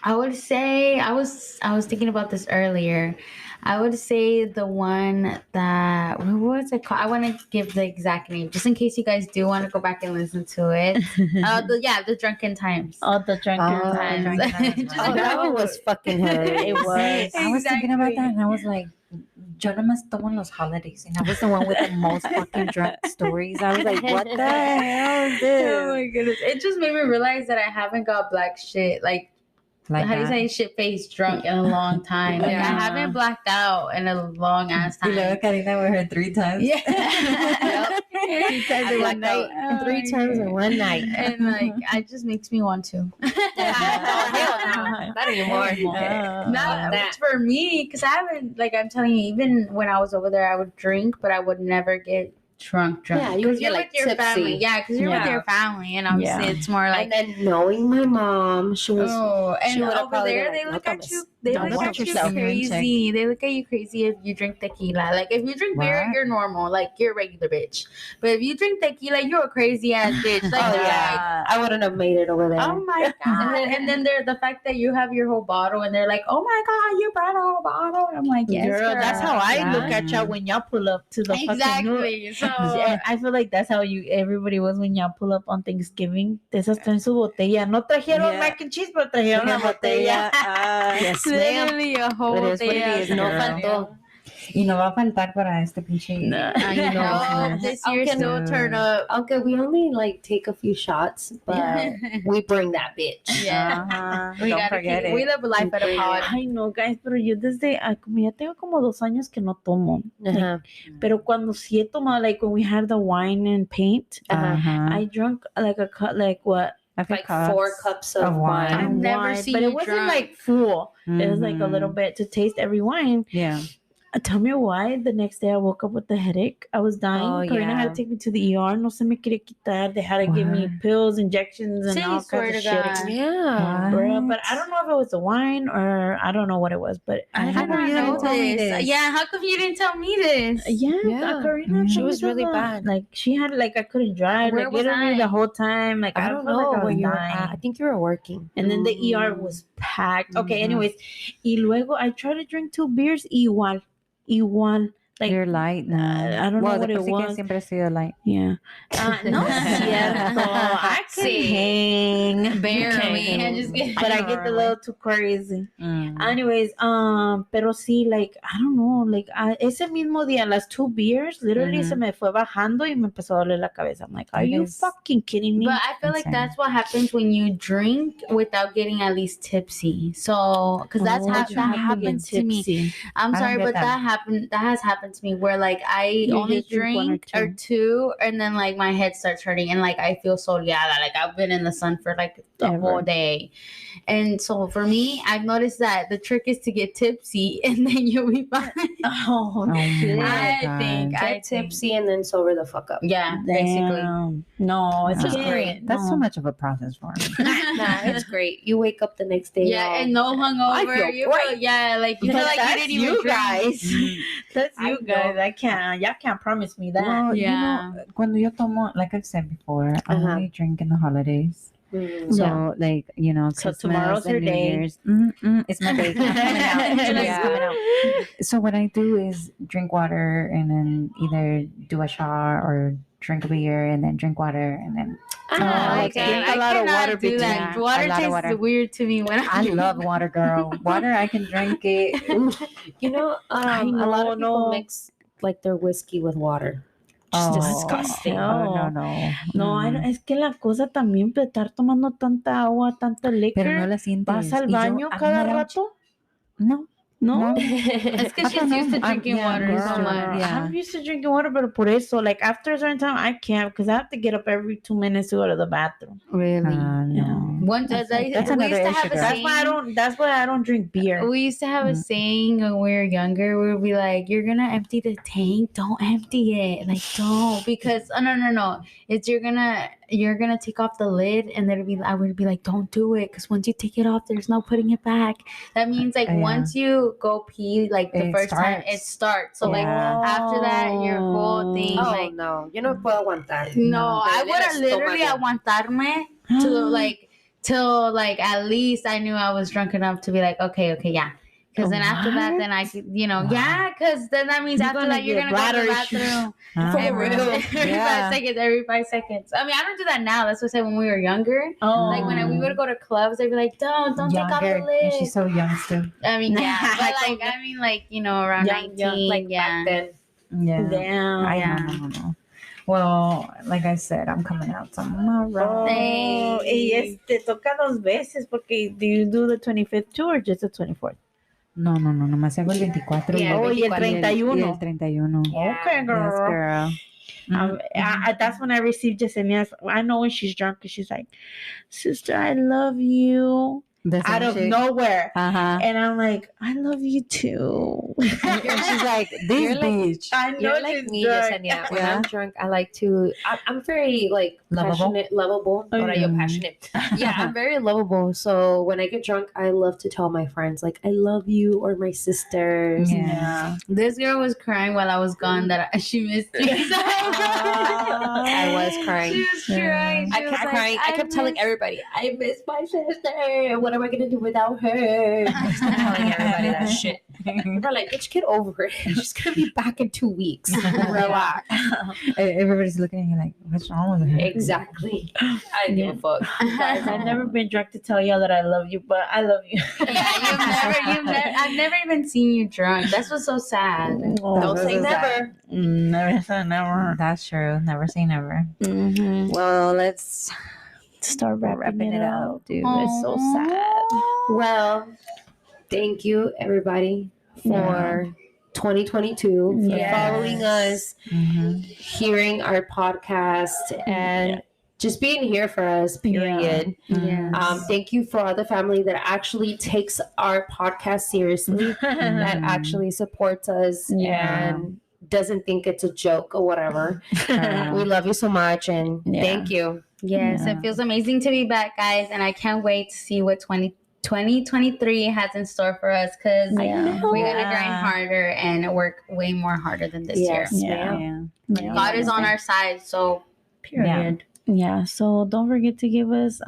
I would say I was thinking about this earlier. I would say the one that what was it called? I want to give the exact name just in case you guys do want to go back and listen to it. The Drunken Times. Oh, the drunken Oh, times. Drunken Times. Oh, that one was fucking hard. It was. I was thinking about that and I was like, yo nomás tomo en los holidays. And I was the one with the most fucking drunk stories. I was like, what the hell is Oh this? my goodness! It just made me realize that I haven't got black shit like how do you that. say shit faced drunk in a long time. Like, I Yeah. haven't blacked out in a long ass Y luego time. Karina with her 3 times. Yeah. Three times in one night. Oh 3 my times in one night. And like it just makes me want to. Oh, hell no. Not anymore. Not that. for me, because I haven't, like I'm telling you, even when I was over there, I would drink, but I would never get drunk. Yeah, you would 'Cause get, you're like, with your tipsy. family. Yeah, because you're with Yeah. your family, and obviously Yeah. it's more like, And then knowing my mom, she was. oh, and she would've over probably there been they like, look "No at you comes." They Don't look watch at you yourself. crazy. They look at you crazy if you drink tequila. Like if you drink beer, What? you're normal. Like you're a regular bitch. But if you drink tequila, you're a crazy ass bitch. Like, Oh they're yeah, I wouldn't have made it over there. like, oh my god. And then they're the fact that you have your whole bottle and they're like, oh my god, you brought a whole bottle. I'm like, yes, Girl, that's how I look at y'all Yeah. when y'all pull up to the fucking. exactly. So I feel like that's how everybody was when y'all pull up on Thanksgiving. De esas traen su botella. No trajeron Yeah. mac and cheese, pero trajeron una botella. Yes, ma'am. literally a whole It is what it botella. is, No girl. faltó. Y no va a faltar para este pinche. No. I know. No, this year Okay, still turn up. Okay, we only like take a few shots, but we bring that bitch. Yeah. Uh-huh. We Don't gotta forget keep, it. we live a life at a pod. Ay, no, guys, pero yo desde, como ya tengo como 2 años que no tomo. Uh-huh. Pero cuando sí he tomado, like when we had the wine and paint, Uh-huh. I drank like a cut, like what? Like 4 cups of wine. I've never Wine, seen but you it wasn't drunk. like full. It was like a little Mhm. bit to taste every wine. Yeah. Tell me why the next day I woke up with a headache. I was dying. Oh, Karina had yeah. to take me to the ER. No se me quería quitar. They had to give me What? pills, injections, and See, all swear kinds to of God. shit. Yeah. Bro, but I don't know if it was the wine or I don't know what it was, but I How did come not you didn't know tell me this. this? Yeah, how come you didn't tell me this? yeah, Karina, Mm. She told me was really that. bad. Like she had like I couldn't drive. Where like was literally I? the whole time. Like I don't felt know like I where was you were dying. at. I think you were working. And then the ER was packed. Okay, Mhm. anyways. Y luego I tried to drink 2 beers. Igual. Like You're light now. I don't know Well, what de it por sí que was. siempre he sido light. Yeah. No es cierto. I can Sí. hang. Barely. Okay. I'm just kidding. But I get a little too crazy. Mm. Anyways, pero sí, like, I don't know, like, ese mismo día, las 2 beers, literally se me fue bajando y me empezó a doler la cabeza. I'm like, are It you is fucking kidding me? But I feel like Insane. that's what happens when you drink without getting at least tipsy. So, because Oh, that you have to get happens to me. tipsy. I'm I don't sorry, get but that. that has happened to me where like I You only just drink 1 or drink or 2 and then like my head starts hurting and like I feel soleada, like I've been in the sun for like the Ever. whole day. And so for me, I've noticed that the trick is to get tipsy and then you'll be fine. Oh, my shit. I think Get I think. tipsy and then sober the fuck up. Yeah, basically. Damn. No, it's That's just great. That's no. so much of a process for me. Nah, it's great. You wake up the next day. Yeah, all- and no hungover. feel You great. feel, yeah, like you feel But like you that's didn't even you drink. guys. That's I you guys. know. Y'all can't promise me that. Well, Yeah. you know, cuando yo tomo, like I've said before, I Uh-huh. only drink in the holidays. Mm. So, like, you know, So Christmas tomorrow's and her New day. Year's. It's my day. I'm coming out. July's Yeah. coming out. So what I do is drink water and then either do a shot or drink a beer and then drink water and then Ah, like okay. drink a I lot of cannot water do that. between- Water a lot of tastes water. weird to me when I love water, girl. Water, I can drink it. You know, I a lot know, of people no. mix like their whiskey with water. Oh, disgusting. Oh, no, no. No, es que la cosa también de estar tomando tanta agua, tanta liquor. Pero no la sientes. ¿Vas al Y yo, baño a mí cada me da un rato? No. No. It's because I don't she's used to know. drinking Yeah, water girl. so much. Yeah. I'm used to drinking water, but por eso, like after a certain time, I can't because I have to get up every 2 minutes to go to the bathroom. Really? No. One That's we another used to issue, have a girl. That's why I saying. don't. That's why I don't drink beer. We used to have a saying when we were younger. We'd be like, "You're gonna empty the tank. Don't empty it. Like, don't because no. It's you're gonna take off the lid, and then I would be like, don't do it because once you take it off, there's no putting it back. That means like Yeah. once you go pee, like the It first time, starts. it starts. So like Yeah. after that, your whole thing, Oh like no, yo no puedo aguantar. no, I Perder would have el literally estómago. aguantarme to like till like at least I knew I was drunk enough to be like, okay, yeah. Because then after that, What? then I could, yeah, because then that means You're after gonna that, you're get going to go to the bladder issues. bathroom. Ah, Every, yeah. every 5 seconds. I mean, I don't do that now. That's what I said when we were younger. Oh, Like when we would go to clubs, they'd be like, don't take off the Younger, and lid. she's so young still. I mean, yeah. But like, I mean, like, around Young, 19. Like yeah. back then. Yeah. damn. No. Well, like I said, I'm coming out tomorrow. Oh, y te toca 2 veces porque do you do the 25th too or just the 24th? No, nomás hago el 24. Yeah, Oh, y el 24. 31. Y el 31. Okay, Yes, girl. girl. That's when I received Yesenia's. I know when she's drunk, 'cause she's like, "Sister, I love you. out of nowhere. Uh-huh. And I'm like, I love you too. And she's like, this You're like- bitch. I know You're like she's me, drunk. Yesenia. When Yeah. I'm drunk, I like to. I'm very like Lovable? passionate, lovable. Oh, Ahora yeah. yo passionate. Yeah, I'm very lovable. So when I get drunk, I love to tell my friends like I love you or my sisters. Yeah. This girl was crying while I was gone that she missed me. I was crying. She was crying. I kept crying. I kept telling everybody, I miss my sister. What am I gonna do without her? I was telling everybody that shit. We're like, bitch, get over it. She's gonna be back in 2 weeks. Relax. Everybody's looking at you like, what's wrong with her? Exactly. I don't give a fuck. I've never been drunk to tell y'all that I love you, but I love you. I've never even seen you drunk. That's what's so sad. Don't say is that? never. Never say never. That's true. Never say never. Mm-hmm. Well, let's Start wrapping it up, dude. It's so sad. Well, thank you everybody for 2022 for Yes. following us, Mm-hmm. hearing our podcast, and just being here for us. Period. Yes. Thank you for all the family that actually takes our podcast seriously, that actually supports us Yeah. and doesn't think it's a joke or whatever. We love you so much, and Yeah. thank you. Yes, Yeah. it feels amazing to be back, guys, and I can't wait to see what 2023 has in store for us because Yeah. we gotta grind harder and work way more harder than this Yes, year. ma'am. Yeah. God is on our side, so period. Yeah, so don't forget to give us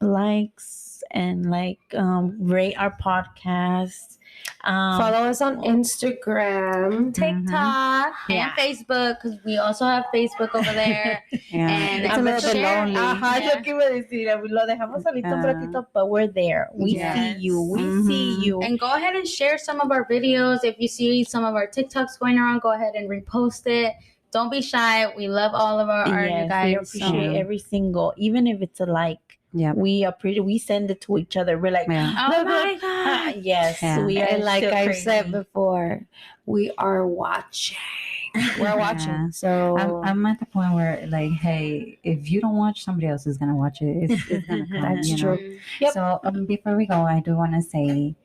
likes and rate our podcast. Follow us on Instagram. TikTok Yeah. and Facebook because we also have Facebook over there. Yeah. And It's a little bit share- lonely. Ajá, Yeah. es lo que iba a decir. Lo dejamos solito un ratito, but we're there. We Yes. see you. We see you. And go ahead and share some of our videos. If you see some of our TikToks going around, go ahead and repost it. Don't be shy. We love all of our Yes, we guys. appreciate every single, even if it's a like. Yeah. We appreciate. We send it to each other. We're like, Yeah. Oh my God. yes, Yeah. we are. And like still I've crazy. said before, we are watching. We're watching. Yeah. So I'm at the point where, like, hey, if you don't watch, somebody else is gonna watch it. It's gonna come. That's you know? true. Yep. So before we go, I do want to say,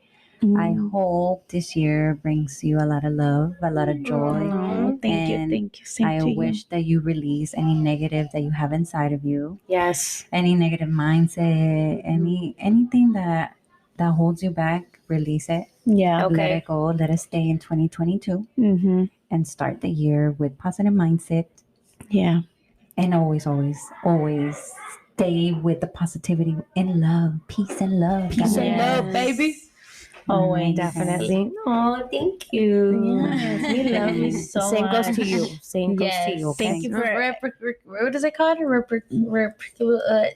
I hope this year brings you a lot of love, a lot of joy. Oh, thank you, And thank you. Same I to wish that you release any negative that you have inside of you, yes. any negative mindset, anything that holds you back. Release it. you. Yeah. Okay. Let it go. Let it stay in 2022 Mm-hmm. and start the year with positive mindset. Yeah. And always, always, always stay with the positivity and love, peace and love. Peace and Yes. love, baby. Always. Definitely. Oh, thank you. Yes, we love you so Same much. goes to you. Same goes to you. Okay? Thank you for What is it called?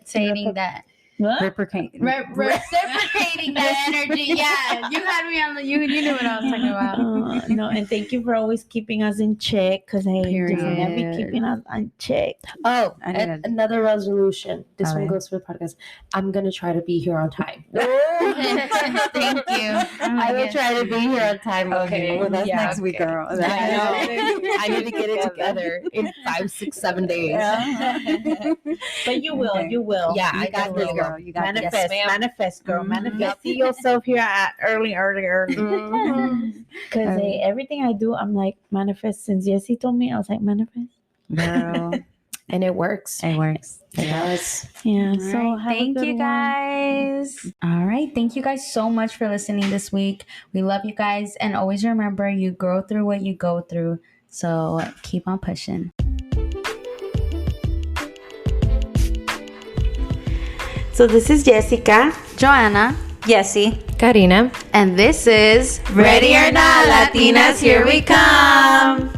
Saying that. what? Reciprocate. Reciprocating that energy. Yeah, you had me on the. You knew what I was talking about. No, and thank you for always keeping us in check because I just never be Period. keeping us in check. Oh, I need a- another resolution. This one Okay. goes for the podcast. I'm gonna try to be here on time. Thank you. I will try to be here on time. Okay. Well, that's Yeah, next week, okay. girl. I know. I need to get it together in 5, 6, 7 days. But you will, Okay. you will. Yeah, You I got this, definitely will. girl. You got this. Manifest, ma'am. manifest, girl. Mhm. Manifest. See yourself here at early. Mhm. Because everything I do, I'm like, manifest. Since Jessie told me, I was like, manifest. Girl, And it works. it works. It does. Yeah. All So right, have a thank good you one. guys. All right. Thank you guys so much for listening this week. We love you guys. And always remember you grow through what you go through. So keep on pushing. So this is Jessica, Joanna, Jessie. Karina. and this is Ready or Not, Latinas, here we come.